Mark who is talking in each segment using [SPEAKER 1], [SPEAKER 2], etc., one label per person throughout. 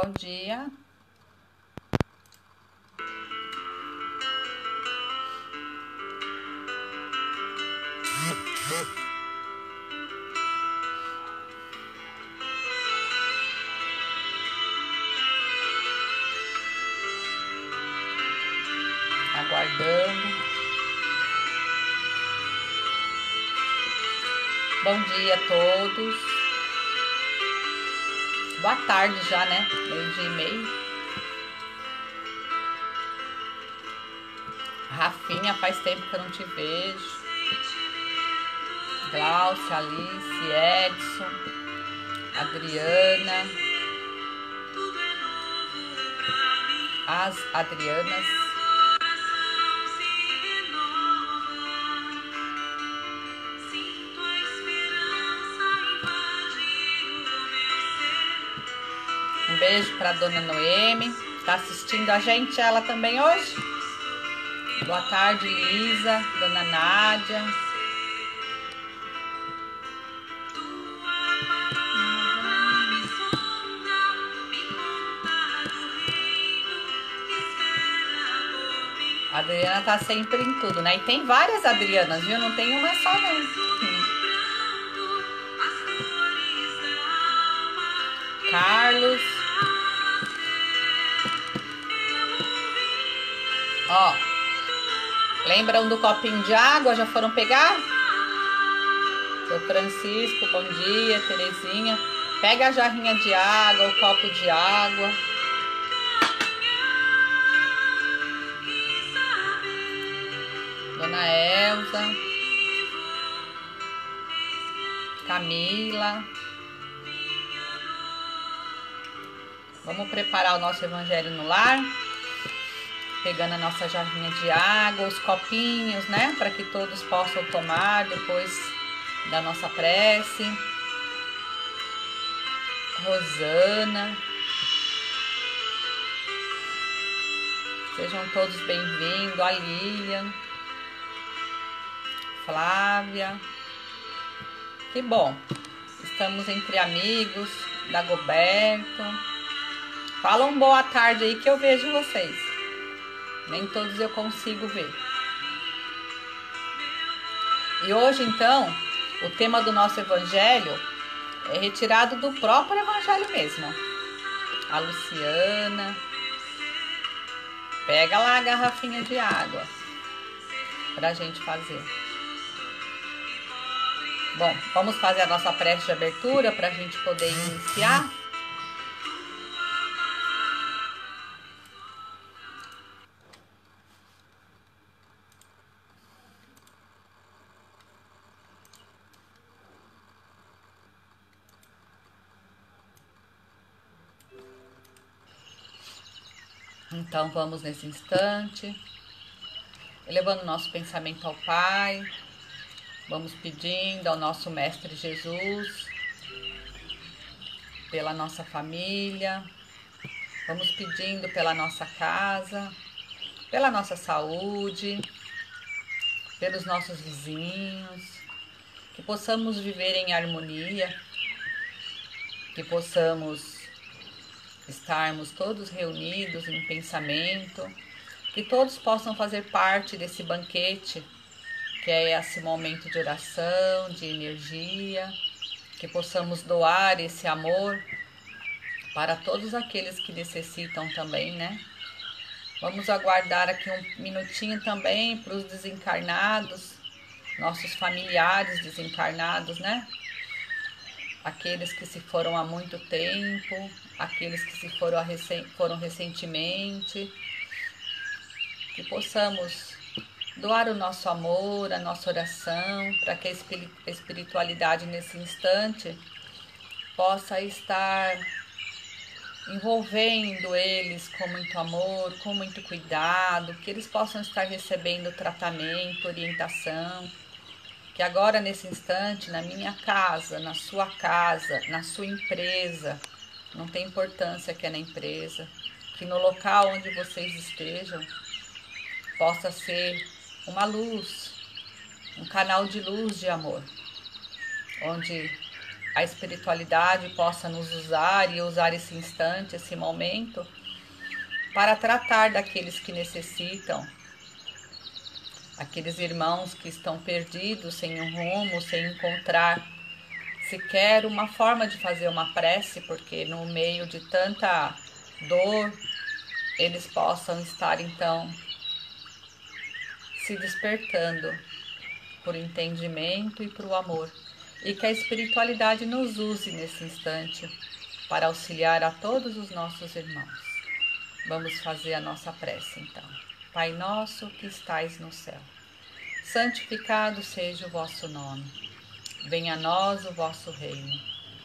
[SPEAKER 1] Bom dia. Aguardando. Bom dia a todos. Boa tarde já, né? 12:30. Rafinha, faz tempo que eu não te vejo. Glaucia, Alice, Edson, Adriana. As Adrianas. Um beijo para dona Noemi, tá assistindo a gente, ela também hoje. Boa tarde, Lisa, dona Nádia. A Adriana tá sempre em tudo, né? E tem várias Adrianas, viu? Não tem uma só, não. Carlos. Ó, lembram do copinho de água? Já foram pegar? Seu Francisco, bom dia. Terezinha, pega a jarrinha de água, o copo de água. Dona Elza, Camila. Vamos preparar o nosso evangelho no lar. Pegando a nossa jarrinha de água, os copinhos, né? Para que todos possam tomar depois da nossa prece. Rosana. Sejam todos bem-vindos. A Lilian. Flávia. Que bom. Estamos entre amigos. Dagoberto. Fala um boa tarde aí que eu vejo vocês. Nem todos eu consigo ver. E hoje, então, o tema do nosso evangelho é retirado do próprio evangelho mesmo. A Luciana. Pega lá a garrafinha de água pra gente fazer. Bom, vamos fazer a nossa prece de abertura pra gente poder iniciar. Então vamos nesse instante, elevando nosso pensamento ao Pai, vamos pedindo ao nosso Mestre Jesus, pela nossa família, vamos pedindo pela nossa casa, pela nossa saúde, pelos nossos vizinhos, que possamos viver em harmonia, que possamos estarmos todos reunidos em pensamento, que todos possam fazer parte desse banquete, que é esse momento de oração, de energia, que possamos doar esse amor para todos aqueles que necessitam também, né? Vamos aguardar aqui um minutinho também para os desencarnados, nossos familiares desencarnados, né? Aqueles que se foram há muito tempo, aqueles que se foram recentemente, que possamos doar o nosso amor, a nossa oração, para que a espiritualidade nesse instante possa estar envolvendo eles com muito amor, com muito cuidado, que eles possam estar recebendo tratamento, orientação, que agora nesse instante, na minha casa, na sua casa, na sua empresa, não tem importância que é na empresa, que no local onde vocês estejam, possa ser uma luz, um canal de luz de amor, onde a espiritualidade possa nos usar e usar esse instante, esse momento, para tratar daqueles que necessitam, aqueles irmãos que estão perdidos, sem um rumo, sem encontrar sequer uma forma de fazer uma prece, porque no meio de tanta dor, eles possam estar então se despertando por entendimento e por amor. E que a espiritualidade nos use nesse instante para auxiliar a todos os nossos irmãos. Vamos fazer a nossa prece então. Pai nosso que estais no céu, santificado seja o vosso nome. Venha a nós o vosso reino.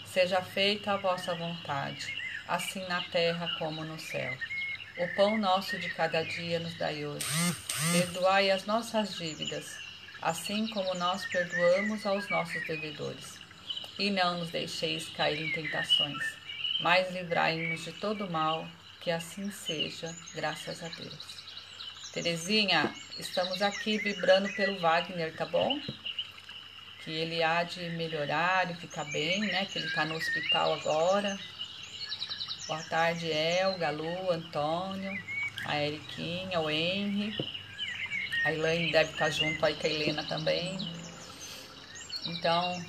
[SPEAKER 1] Seja feita a vossa vontade, assim na terra como no céu. O pão nosso de cada dia nos dai hoje. Perdoai as nossas dívidas, assim como nós perdoamos aos nossos devedores. E não nos deixeis cair em tentações, mas livrai-nos de todo mal, que assim seja, graças a Deus. Terezinha, estamos aqui vibrando pelo Wagner, tá bom? Que ele há de melhorar e ficar bem, né? Que ele tá no hospital agora. Boa tarde, Elga, Lu, Antônio, a Eriquinha, o Henry. A Elaine deve estar junto aí com a Helena também. Então,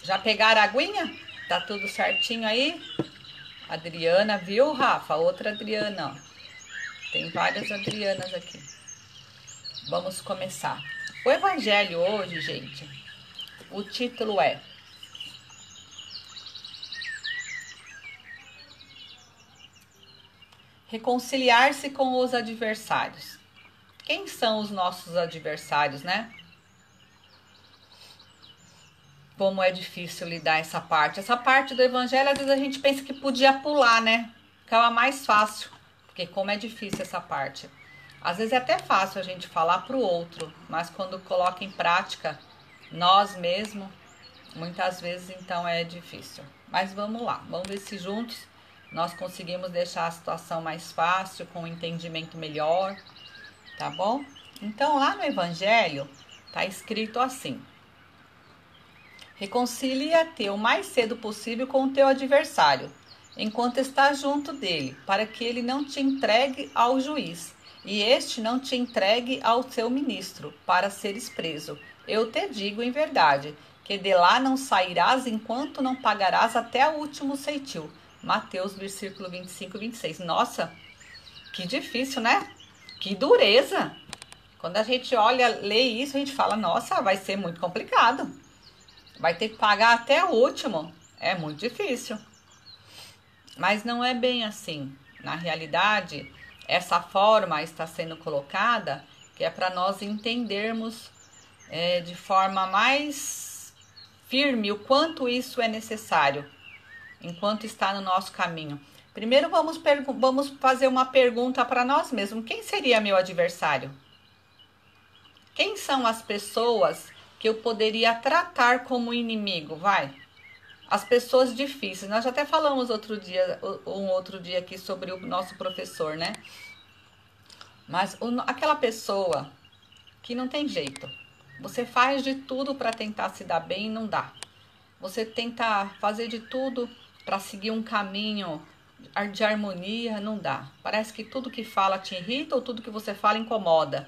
[SPEAKER 1] já pegaram a aguinha? Tá tudo certinho aí? Adriana, viu, Rafa? Outra Adriana, ó. Tem várias Adrianas aqui. Vamos começar. O evangelho hoje, gente, o título é Reconciliar-se com os adversários. Quem são os nossos adversários, né? Como é difícil lidar essa parte. Essa parte do evangelho, às vezes a gente pensa que podia pular, né? Ficava mais fácil, porque como é difícil essa parte. Às vezes é até fácil a gente falar para o outro, mas quando coloca em prática, nós mesmos, muitas vezes então é difícil. Mas vamos lá, vamos ver se juntos nós conseguimos deixar a situação mais fácil, com um entendimento melhor, tá bom? Então lá no evangelho tá escrito assim: reconcilia-te o mais cedo possível com o teu adversário, enquanto estás junto dele, para que ele não te entregue ao juiz, e este não te entregue ao seu ministro, para seres preso. Eu te digo em verdade, que de lá não sairás enquanto não pagarás até o último ceitil. Mateus, versículo 25 e 26. Nossa, que difícil, né? Que dureza. Quando a gente olha, lê isso, a gente fala, nossa, vai ser muito complicado. Vai ter que pagar até o último. É muito difícil. Mas não é bem assim. Na realidade, essa forma está sendo colocada que é para nós entendermos de forma mais firme o quanto isso é necessário, enquanto está no nosso caminho. Primeiro vamos fazer uma pergunta para nós mesmos. Quem seria meu adversário? Quem são as pessoas que eu poderia tratar como inimigo? Vai. As pessoas difíceis. Nós já até falamos um outro dia aqui sobre o nosso professor, né? Mas aquela pessoa que não tem jeito. Você faz de tudo para tentar se dar bem e não dá. Você tenta fazer de tudo para seguir um caminho de harmonia, não dá. Parece que tudo que fala te irrita ou tudo que você fala incomoda,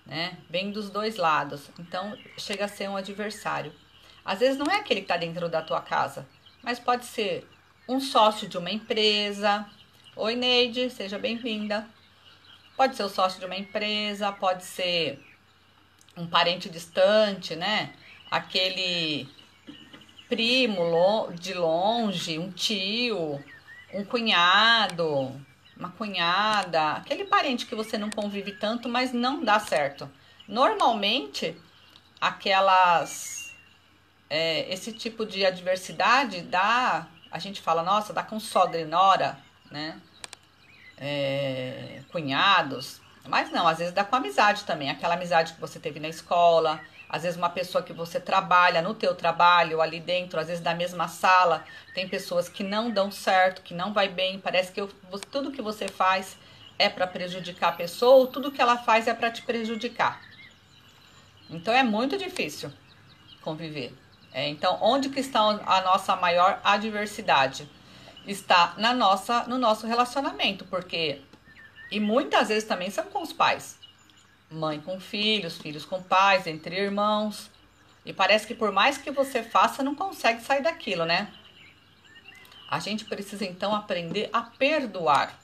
[SPEAKER 1] né? Vem dos dois lados. Então, chega a ser um adversário. Às vezes não é aquele que está dentro da tua casa, mas pode ser um sócio de uma empresa. Oi, Neide, seja bem-vinda. Pode ser o sócio de uma empresa, pode ser um parente distante, né? Aquele primo de longe, um tio, um cunhado, uma cunhada, aquele parente que você não convive tanto, mas não dá certo. Normalmente, esse tipo de adversidade a gente fala, nossa, dá com sogra e nora, né? Cunhados, mas não, às vezes dá com amizade também, aquela amizade que você teve na escola, às vezes uma pessoa que você trabalha no teu trabalho, ali dentro, às vezes da mesma sala, tem pessoas que não dão certo, que não vai bem, parece que tudo que você faz é para prejudicar a pessoa, ou tudo que ela faz é para te prejudicar. Então é muito difícil conviver. Então, onde que está a nossa maior adversidade? Está no nosso relacionamento, porque... E muitas vezes também são com os pais. Mãe com filhos, filhos com pais, entre irmãos. E parece que por mais que você faça, não consegue sair daquilo, né? A gente precisa então aprender a perdoar.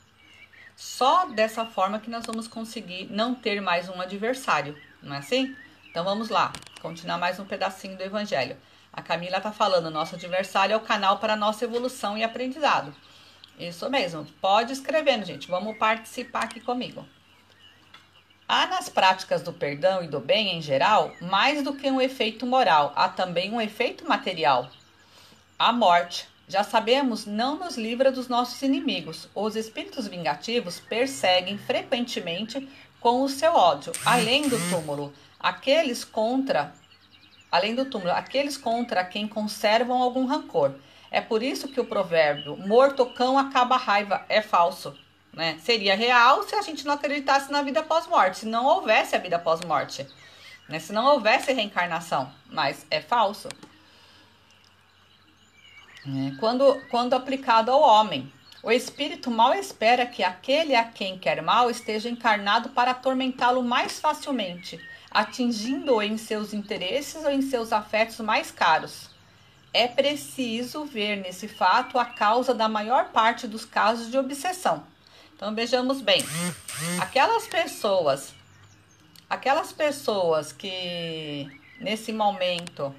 [SPEAKER 1] Só dessa forma que nós vamos conseguir não ter mais um adversário, não é assim? Então vamos lá, continuar mais um pedacinho do Evangelho. A Camila está falando, nosso adversário é o canal para a nossa evolução e aprendizado. Isso mesmo, pode escrevendo, gente, vamos participar aqui comigo. Há nas práticas do perdão e do bem em geral, mais do que um efeito moral, há também um efeito material. A morte, já sabemos, não nos livra dos nossos inimigos. Os espíritos vingativos perseguem frequentemente com o seu ódio, além do túmulo, aqueles contra quem conservam algum rancor. É por isso que o provérbio morto cão acaba a raiva é falso, né? Seria real se a gente não acreditasse na vida após-morte, se não houvesse a vida após-morte, né? Se não houvesse reencarnação, mas é falso. Quando aplicado ao homem, o espírito mal espera que aquele a quem quer mal esteja encarnado para atormentá-lo mais facilmente, atingindo-o em seus interesses ou em seus afetos mais caros. É preciso ver nesse fato a causa da maior parte dos casos de obsessão. Então vejamos bem, aquelas pessoas que nesse momento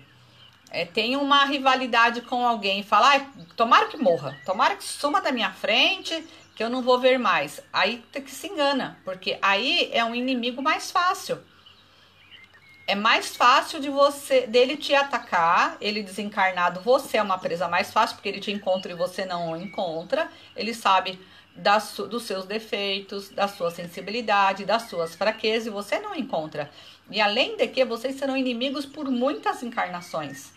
[SPEAKER 1] tem uma rivalidade com alguém e fala, tomara que morra, tomara que suma da minha frente, que eu não vou ver mais. Aí que se engana, porque aí é um inimigo mais fácil. É mais fácil dele te atacar, ele desencarnado, você é uma presa mais fácil, porque ele te encontra e você não o encontra. Ele sabe dos seus defeitos, da sua sensibilidade, das suas fraquezas, e você não encontra. E além de que, vocês serão inimigos por muitas encarnações.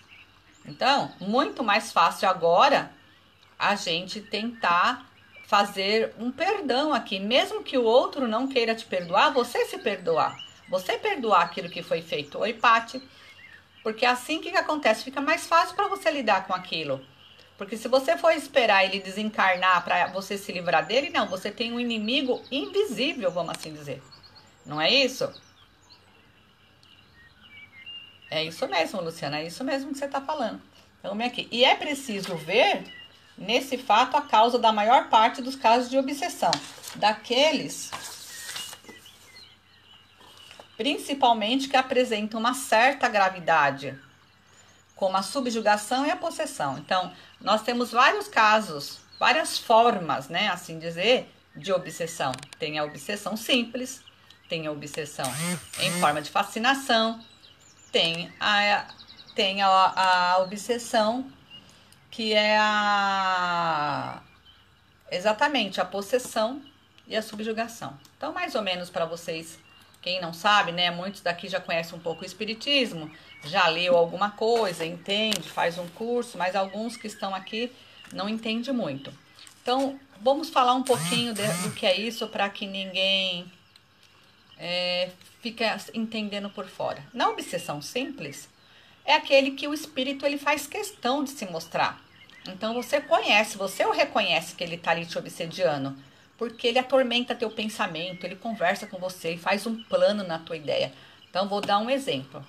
[SPEAKER 1] Então, muito mais fácil agora a gente tentar fazer um perdão aqui. Mesmo que o outro não queira te perdoar, você se perdoar. Você perdoar aquilo que foi feito. Oi, Pati. Porque assim que acontece? Fica mais fácil para você lidar com aquilo. Porque se você for esperar ele desencarnar para você se livrar dele, não. Você tem um inimigo invisível, vamos assim dizer. Não é isso? É isso mesmo, Luciana. É isso mesmo que você está falando. Então, vem aqui. E é preciso ver nesse fato a causa da maior parte dos casos de obsessão. Daqueles... principalmente que apresentam uma certa gravidade, como a subjugação e a possessão. Então, nós temos vários casos, várias formas, né, assim dizer, de obsessão. Tem a obsessão simples, tem a obsessão em forma de fascinação, tem a obsessão que é exatamente a possessão e a subjugação. Então, mais ou menos para vocês... Quem não sabe, né? Muitos daqui já conhecem um pouco o espiritismo, já leu alguma coisa, entende, faz um curso, mas alguns que estão aqui não entendem muito. Então, vamos falar um pouquinho do que é isso para que ninguém fique entendendo por fora. Na obsessão simples, é aquele que o espírito ele faz questão de se mostrar. Então, você o reconhece que ele está ali te obsediando. Porque ele atormenta teu pensamento, ele conversa com você e faz um plano na tua ideia. Então, vou dar um exemplo.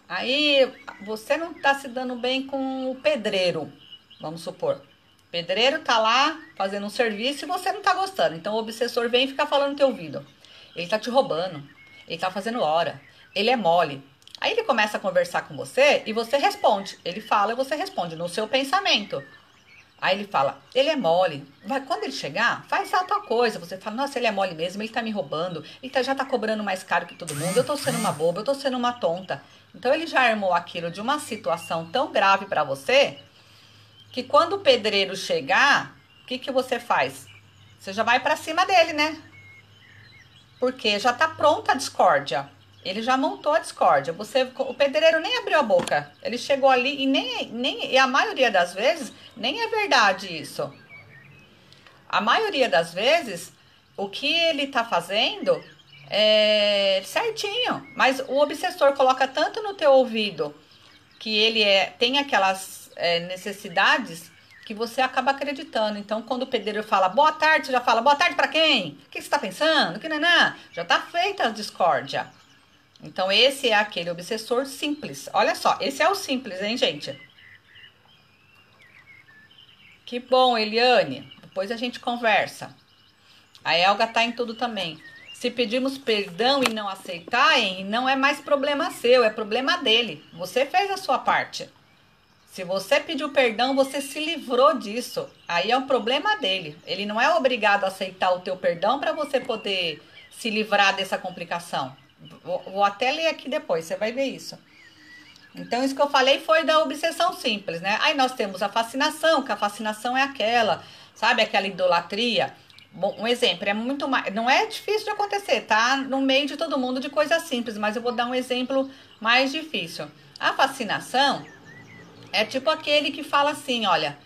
[SPEAKER 1] Aí, você não tá se dando bem com o pedreiro, vamos supor. O pedreiro tá lá fazendo um serviço e você não tá gostando. Então, o obsessor vem e fica falando no teu ouvido. Ele tá te roubando, ele tá fazendo hora, ele é mole. Aí, ele começa a conversar com você e você responde. Ele fala e você responde no seu pensamento. Aí ele fala, ele é mole, quando ele chegar, faz tal coisa. Você fala, nossa, ele é mole mesmo, ele tá me roubando, ele já tá cobrando mais caro que todo mundo, eu tô sendo uma boba, eu tô sendo uma tonta. Então ele já armou aquilo de uma situação tão grave pra você, que quando o pedreiro chegar, o que você faz? Você já vai pra cima dele, né? Porque já tá pronta a discórdia. Ele já montou a discórdia. O pedreiro nem abriu a boca. Ele chegou ali e a maioria das vezes nem é verdade isso. A maioria das vezes o que ele tá fazendo é certinho. Mas o obsessor coloca tanto no teu ouvido que ele tem aquelas necessidades que você acaba acreditando. Então, quando o pedreiro fala boa tarde, você já fala boa tarde para quem? O que você está pensando? Que nanã? Já está feita a discórdia. Então, esse é aquele obsessor simples. Olha só, esse é o simples, hein, gente? Que bom, Eliane. Depois a gente conversa. A Elga tá em tudo também. Se pedirmos perdão e não aceitarem, não é mais problema seu, é problema dele. Você fez a sua parte. Se você pediu perdão, você se livrou disso. Aí é um problema dele. Ele não é obrigado a aceitar o teu perdão para você poder se livrar dessa complicação. Vou até ler aqui depois, você vai ver isso. Então, isso que eu falei foi da obsessão simples, né? Aí nós temos a fascinação, que a fascinação é aquela, sabe, aquela idolatria. Bom, um exemplo, é muito mais, não é difícil de acontecer, tá? No meio de todo mundo de coisa simples, mas eu vou dar um exemplo mais difícil. A fascinação é tipo aquele que fala assim, olha,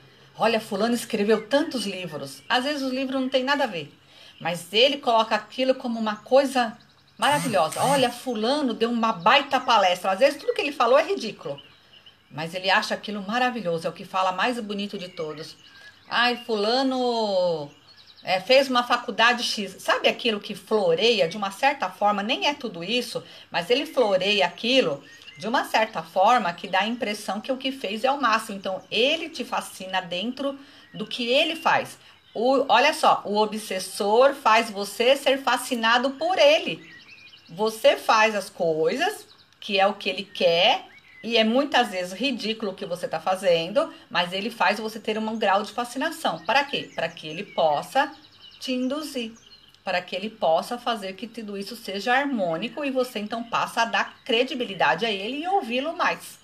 [SPEAKER 1] fulano escreveu tantos livros. Às vezes os livros não tem nada a ver, mas ele coloca aquilo como uma coisa maravilhosa. Olha, fulano deu uma baita palestra. Às vezes tudo que ele falou é ridículo, mas ele acha aquilo maravilhoso, é o que fala mais bonito de todos. Ai, fulano fez uma faculdade X. Sabe aquilo que floreia de uma certa forma? Nem é tudo isso, mas ele floreia aquilo de uma certa forma que dá a impressão que o que fez é o máximo. Então, ele te fascina dentro do que ele faz. Olha só, o obsessor faz você ser fascinado por ele. Você faz as coisas, que é o que ele quer, e é muitas vezes ridículo o que você está fazendo, mas ele faz você ter um grau de fascinação. Para quê? Para que ele possa te induzir, para que ele possa fazer que tudo isso seja harmônico e você então passa a dar credibilidade a ele e ouvi-lo mais.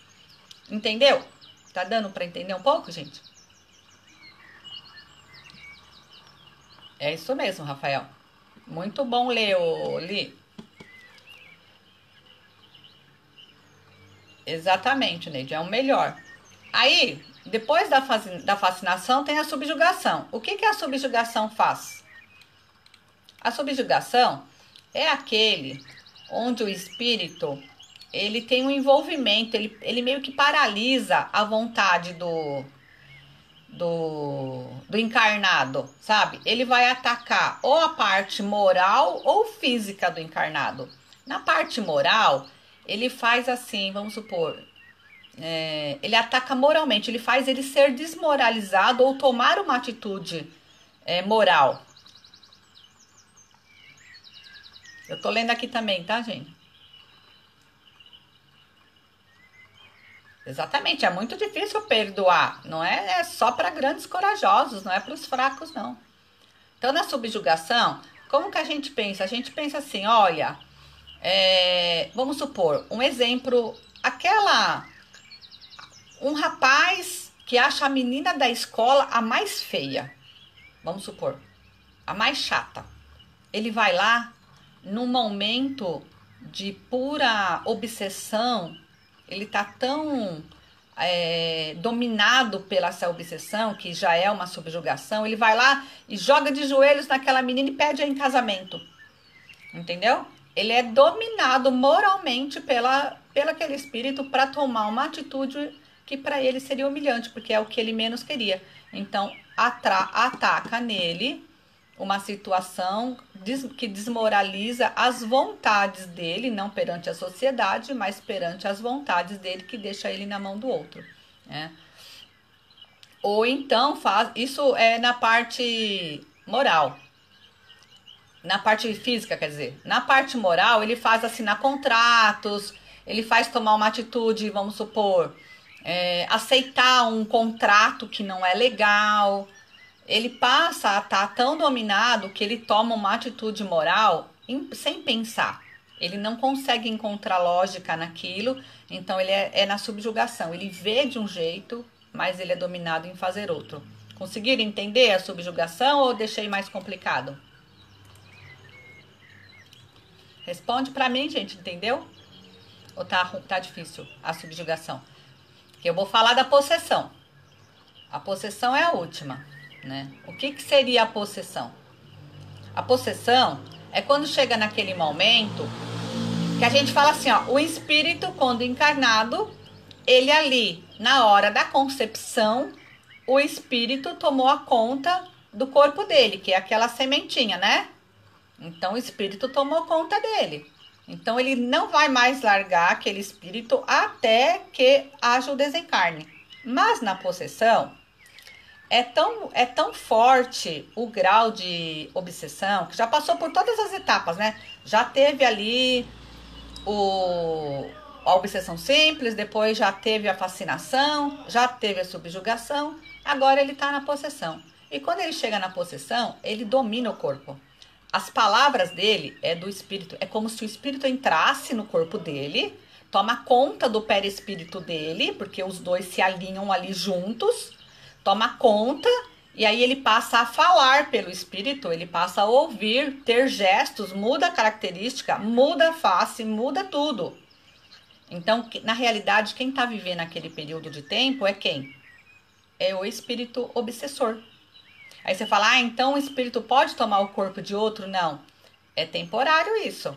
[SPEAKER 1] Entendeu? Tá dando para entender um pouco, gente? É isso mesmo, Rafael. Muito bom ler, Li. Exatamente, Neide, é o melhor. Aí, depois da fascinação, tem a subjugação. O que a subjugação faz? A subjugação é aquele onde o espírito ele tem um envolvimento, ele meio que paralisa a vontade do encarnado, sabe? Ele vai atacar ou a parte moral ou física do encarnado. Na parte moral, ele faz assim, vamos supor, ele ataca moralmente, ele faz ele ser desmoralizado ou tomar uma atitude moral. Eu tô lendo aqui também, tá, gente? Exatamente, é muito difícil perdoar, não é só para grandes corajosos, não é para os fracos, não. Então, na subjugação, como que a gente pensa? A gente pensa assim, olha, vamos supor, um exemplo, um rapaz que acha a menina da escola a mais feia, vamos supor, a mais chata. Ele vai lá, num momento de pura obsessão, ele tá tão dominado pela essa obsessão, que já é uma subjugação, ele vai lá e joga de joelhos naquela menina e pede-a em casamento. Entendeu? Ele é dominado moralmente pelo aquele espírito para tomar uma atitude que para ele seria humilhante, porque é o que ele menos queria. Então, ataca nele uma situação que desmoraliza as vontades dele, não perante a sociedade, mas perante as vontades dele, que deixa ele na mão do outro, né? Ou então, isso é na parte moral. Na parte física, quer dizer, na parte moral, ele faz assinar contratos, ele faz tomar uma atitude, vamos supor, aceitar um contrato que não é legal. Ele passa a estar tão dominado que ele toma uma atitude moral sem pensar. Ele não consegue encontrar lógica naquilo, então ele é na subjugação. Ele vê de um jeito, mas ele é dominado em fazer outro. Conseguiram entender a subjugação ou deixei mais complicado? Responde pra mim, gente, entendeu? Ou tá difícil a subjugação? Que eu vou falar da possessão. A possessão é a última, né? O que seria a possessão? A possessão é quando chega naquele momento que a gente fala assim, ó, o espírito, quando encarnado, ele ali, na hora da concepção, o espírito tomou a conta do corpo dele, que é aquela sementinha, né? Então o espírito tomou conta dele. Então ele não vai mais largar aquele espírito até que haja o desencarne. Mas na possessão é tão forte o grau de obsessão que já passou por todas as etapas, né? Já teve ali a obsessão simples, depois já teve a fascinação, já teve a subjugação, agora ele está na possessão. E quando ele chega na possessão, ele domina o corpo. As palavras dele é do espírito, é como se o espírito entrasse no corpo dele, toma conta do perispírito dele, porque os dois se alinham ali juntos, toma conta, e aí ele passa a falar pelo espírito, ele passa a ouvir, ter gestos, muda a característica, muda a face, muda tudo. Então, na realidade, quem está vivendo aquele período de tempo é quem? É o espírito obsessor. Aí você fala, ah, então o espírito pode tomar o corpo de outro? Não, é temporário isso.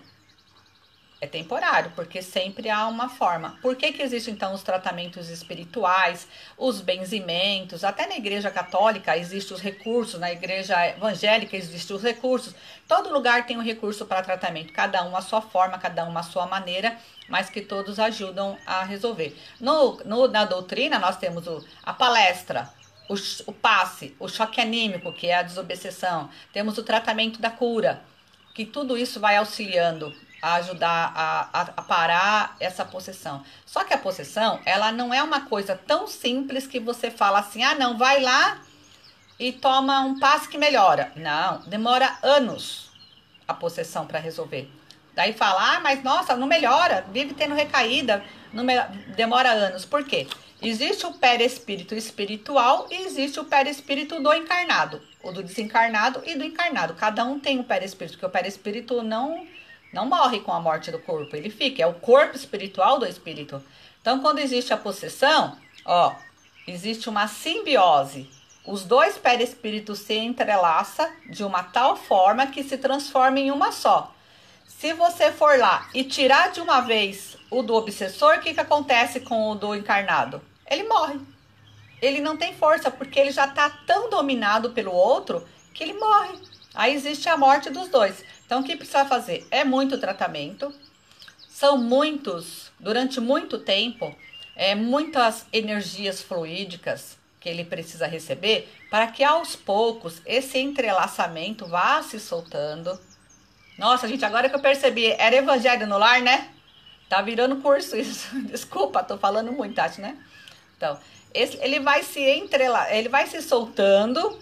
[SPEAKER 1] É temporário, porque sempre há uma forma. Por que que existem, então, os tratamentos espirituais, os benzimentos? Até na igreja católica existem os recursos, na igreja evangélica existem os recursos. Todo lugar tem um recurso para tratamento, cada um a sua forma, cada um a sua maneira, mas que todos ajudam a resolver. Na doutrina, nós temos a palestra, o passe, o choque anímico, que é a desobsessão. Temos o tratamento da cura, que tudo isso vai auxiliando a ajudar a parar essa possessão. Só que a possessão, ela não é uma coisa tão simples que você fala assim, ah não, vai lá e toma um passe que melhora. Não, demora anos a possessão para resolver. Daí fala, ah, mas nossa, não melhora, vive tendo recaída, demora anos. Por quê? Existe o perispírito espiritual e existe o perispírito do encarnado, o do desencarnado e do encarnado. Cada um tem um perispírito, porque o perispírito não morre com a morte do corpo, ele fica, é o corpo espiritual do espírito. Então, quando existe a possessão, ó, existe uma simbiose. Os dois perispíritos se entrelaçam de uma tal forma que se transforma em uma só. Se você for lá e tirar de uma vez o do obsessor, o que acontece com o do encarnado? Ele morre. Ele não tem força, porque ele já está tão dominado pelo outro que ele morre. Aí existe a morte dos dois. Então, o que precisa fazer? É muito tratamento. São muitos, durante muito tempo, muitas energias fluídicas que ele precisa receber para que aos poucos esse entrelaçamento vá se soltando. Nossa, gente, agora que eu percebi, era Evangelho no Lar, né? Tá virando curso isso. Desculpa, tô falando muito, acho, né? Então, ele vai se soltando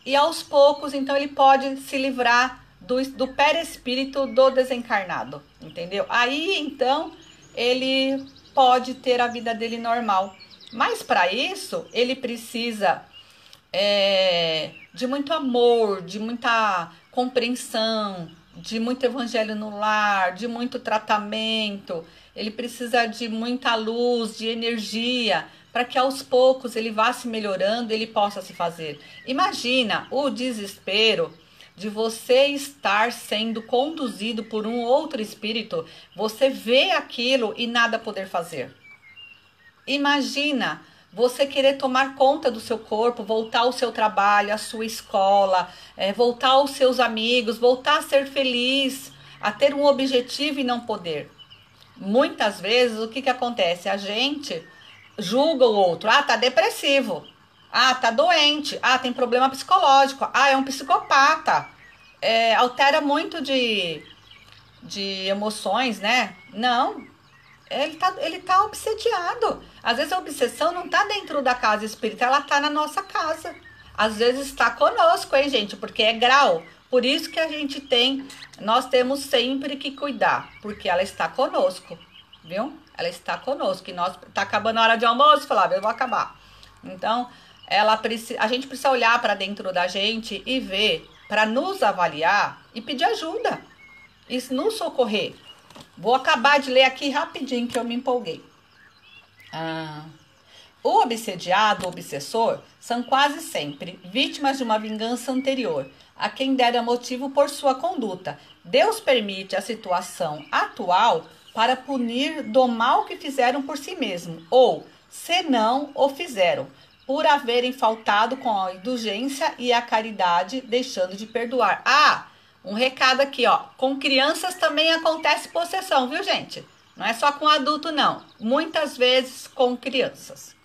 [SPEAKER 1] e aos poucos, então, ele pode se livrar do perispírito do desencarnado, entendeu? Aí, então, ele pode ter a vida dele normal. Mas, para isso, ele precisa de muito amor, de muita compreensão, de muito evangelho no lar, de muito tratamento. Ele precisa de muita luz, de energia, para que aos poucos ele vá se melhorando, ele possa se fazer. Imagina o desespero de você estar sendo conduzido por um outro espírito, você vê aquilo e nada poder fazer. Imagina você querer tomar conta do seu corpo, voltar ao seu trabalho, à sua escola, voltar aos seus amigos, voltar a ser feliz, a ter um objetivo e não poder. Muitas vezes, o que acontece? A gente julga o outro. Ah, tá depressivo. Ah, tá doente. Ah, tem problema psicológico. Ah, é um psicopata. Altera muito de emoções, né? Não. Ele tá obsediado. Às vezes a obsessão não tá dentro da casa espírita, ela tá na nossa casa. Às vezes está conosco, hein, gente? Porque é grau. Por isso que nós temos sempre que cuidar, porque ela está conosco, viu? Ela está conosco. E tá acabando a hora de almoço, Flávia, eu vou acabar. Então, a gente precisa olhar para dentro da gente e ver, para nos avaliar e pedir ajuda. E nos socorrer. Vou acabar de ler aqui rapidinho que eu me empolguei. O obsediado, o obsessor, são quase sempre vítimas de uma vingança anterior, a quem dera motivo por sua conduta. Deus permite a situação atual para punir do mal que fizeram por si mesmo, ou se não o fizeram, por haverem faltado com a indulgência e a caridade, deixando de perdoar. Ah, um recado aqui, ó. Com crianças também acontece possessão, viu, gente? Não é só com adulto, não. Muitas vezes com crianças.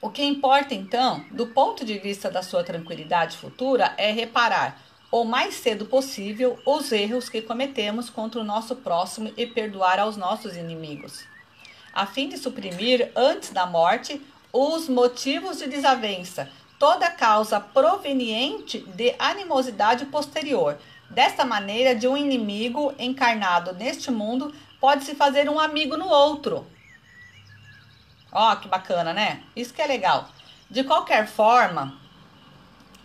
[SPEAKER 1] O que importa, então, do ponto de vista da sua tranquilidade futura, é reparar o mais cedo possível os erros que cometemos contra o nosso próximo e perdoar aos nossos inimigos, a fim de suprimir, antes da morte, os motivos de desavença, toda causa proveniente de animosidade posterior. Desta maneira, de um inimigo encarnado neste mundo, pode-se fazer um amigo no outro. Ó, que bacana, né? Isso que é legal. De qualquer forma,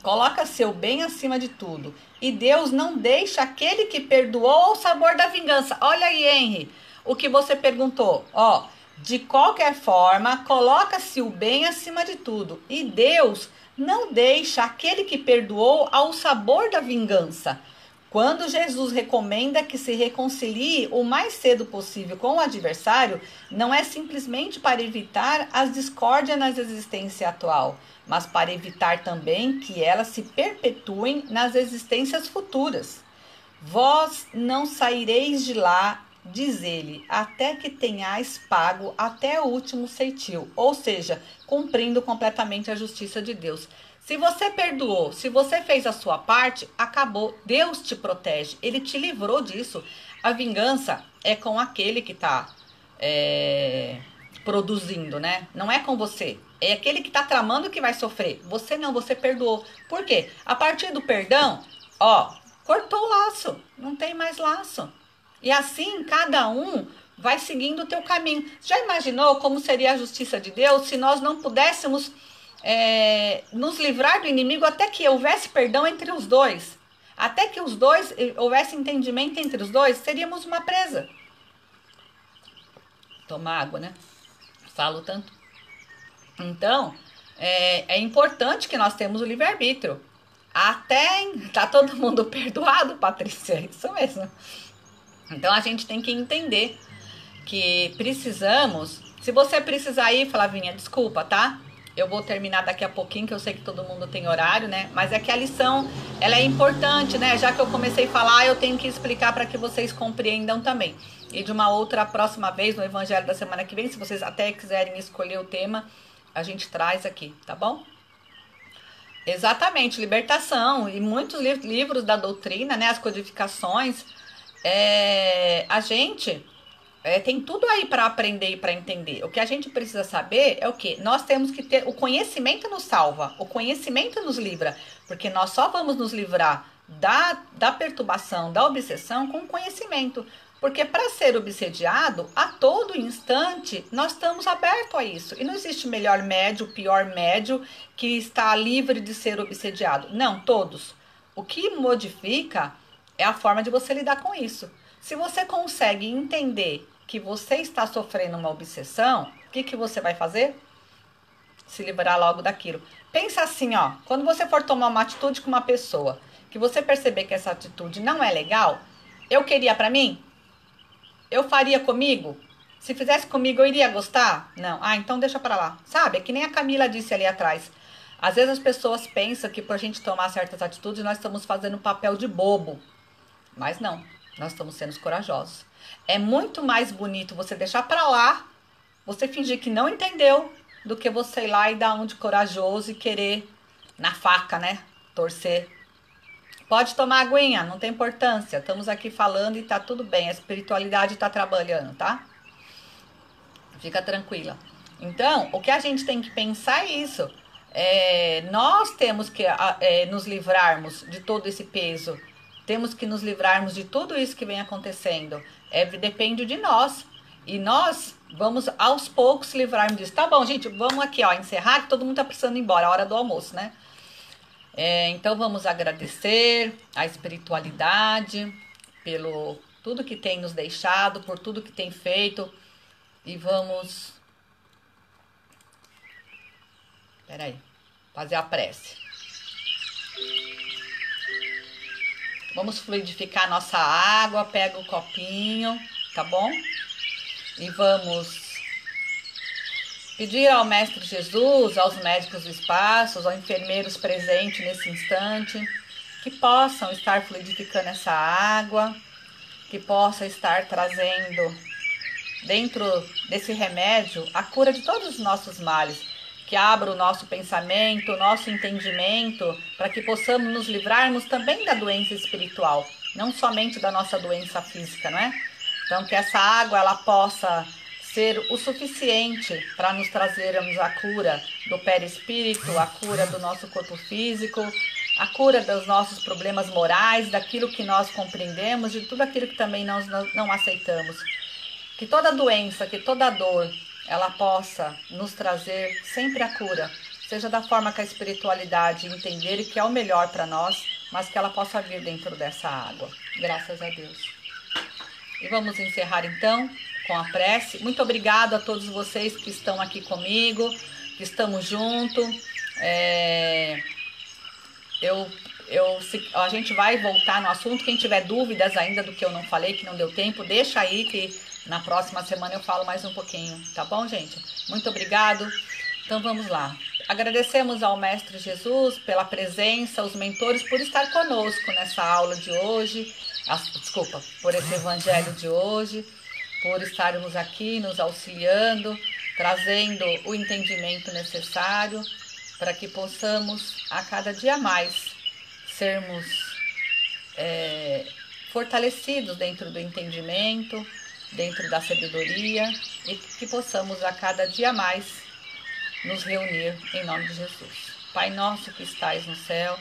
[SPEAKER 1] coloca seu bem acima de tudo. E Deus não deixa aquele que perdoou o sabor da vingança. Olha aí, Henry, o que você perguntou. Ó, de qualquer forma, coloca-se o bem acima de tudo. E Deus não deixa aquele que perdoou ao sabor da vingança. Quando Jesus recomenda que se reconcilie o mais cedo possível com o adversário, não é simplesmente para evitar as discórdias na existência atual, mas para evitar também que elas se perpetuem nas existências futuras. Vós não saireis de lá, diz ele, até que tenhais pago até o último ceitil, ou seja, cumprindo completamente a justiça de Deus. Se você perdoou, se você fez a sua parte, acabou. Deus te protege, ele te livrou disso. A vingança é com aquele que está produzindo, né? Não é com você. É aquele que está tramando que vai sofrer. Você não, você perdoou. Por quê? A partir do perdão, ó, cortou o laço. Não tem mais laço. E assim, cada um vai seguindo o teu caminho. Já imaginou como seria a justiça de Deus se nós não pudéssemos nos livrar do inimigo até que houvesse perdão entre os dois? Até que os dois, houvesse entendimento entre os dois, seríamos uma presa. Tomar água, né? Falo tanto. Então, é importante que nós temos o livre-arbítrio. Até tá todo mundo perdoado, Patrícia? Isso mesmo. Então, a gente tem que entender que precisamos... Se você precisar ir, Flavinha, desculpa, tá? Eu vou terminar daqui a pouquinho, que eu sei que todo mundo tem horário, né? Mas é que a lição, ela é importante, né? Já que eu comecei a falar, eu tenho que explicar para que vocês compreendam também. E de uma outra próxima vez, no Evangelho da semana que vem, se vocês até quiserem escolher o tema, a gente traz aqui, tá bom? Exatamente, libertação. E muitos livros da doutrina, né? As codificações. A gente... tem tudo aí para aprender e para entender. O que a gente precisa saber é o que? Nós temos que ter... O conhecimento nos salva. O conhecimento nos livra. Porque nós só vamos nos livrar da perturbação, da obsessão com conhecimento. Porque para ser obsediado, a todo instante, nós estamos abertos a isso. E não existe melhor médio, pior médio, que está livre de ser obsediado. Não, todos. O que modifica é a forma de você lidar com isso. Se você consegue entender que você está sofrendo uma obsessão, o que você vai fazer? Se livrar logo daquilo. Pensa assim, ó, quando você for tomar uma atitude com uma pessoa, que você perceber que essa atitude não é legal, eu queria pra mim? Eu faria comigo? Se fizesse comigo, eu iria gostar? Não. Ah, então deixa pra lá. Sabe, é que nem a Camila disse ali atrás. Às vezes as pessoas pensam que por a gente tomar certas atitudes, nós estamos fazendo papel de bobo. Mas não, nós estamos sendo corajosos. É muito mais bonito você deixar pra lá, você fingir que não entendeu, do que você ir lá e dar um de corajoso e querer na faca, né? Torcer. Pode tomar aguinha, não tem importância. Estamos aqui falando e tá tudo bem. A espiritualidade tá trabalhando, tá? Fica tranquila. Então, o que a gente tem que pensar é isso. Nós temos que nos livrarmos de todo esse peso. Temos que nos livrarmos de tudo isso que vem acontecendo. Depende de nós. E nós vamos aos poucos livrarmos disso. Tá bom, gente, vamos aqui, ó, encerrar, que todo mundo tá precisando ir embora, a hora do almoço, né? Então vamos agradecer a espiritualidade pelo tudo que tem nos deixado, por tudo que tem feito. E vamos... Peraí, fazer a prece. Vamos fluidificar nossa água, pega o copinho, tá bom? E vamos Pedir ao Mestre Jesus, aos médicos do espaço, aos enfermeiros presentes nesse instante, que possam estar fluidificando essa água, que possa estar trazendo dentro desse remédio a cura de todos os nossos males, que abra o nosso pensamento, o nosso entendimento, para que possamos nos livrarmos também da doença espiritual, não somente da nossa doença física, não é? Então que essa água ela possa ser o suficiente para nos trazermos a cura do perispírito, a cura do nosso corpo físico, a cura dos nossos problemas morais, daquilo que nós compreendemos, de tudo aquilo que também nós não aceitamos. Que toda doença, que toda dor, ela possa nos trazer sempre a cura, seja da forma que a espiritualidade entender que é o melhor para nós, mas que ela possa vir dentro dessa água. Graças a Deus. E vamos encerrar então com a prece. Muito obrigado a todos vocês que estão aqui comigo, que estamos juntos. A gente vai voltar no assunto. Quem tiver dúvidas ainda do que eu não falei, que não deu tempo, deixa aí que na próxima semana eu falo mais um pouquinho, tá bom, gente? Muito obrigado. Então vamos lá. Agradecemos ao Mestre Jesus pela presença, os mentores por estar conosco nessa aula de hoje, por esse evangelho de hoje, por estarmos aqui nos auxiliando, trazendo o entendimento necessário para que possamos a cada dia mais sermos fortalecidos dentro do entendimento, dentro da sabedoria e que possamos a cada dia mais nos reunir em nome de Jesus. Pai nosso que estais no céu,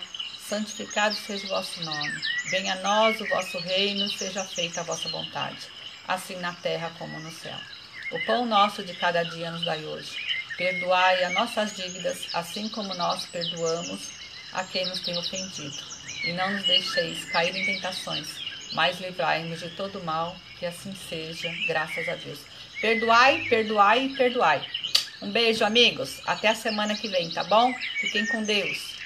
[SPEAKER 1] santificado seja o vosso nome. Venha a nós o vosso reino, seja feita a vossa vontade, assim na terra como no céu. O pão nosso de cada dia nos dai hoje. Perdoai as nossas dívidas, assim como nós perdoamos a quem nos tem ofendido. E não nos deixeis cair em tentações, mas livrai-nos de todo mal, que assim seja, graças a Deus. Perdoai, perdoai e perdoai. Um beijo, amigos. Até a semana que vem, tá bom? Fiquem com Deus.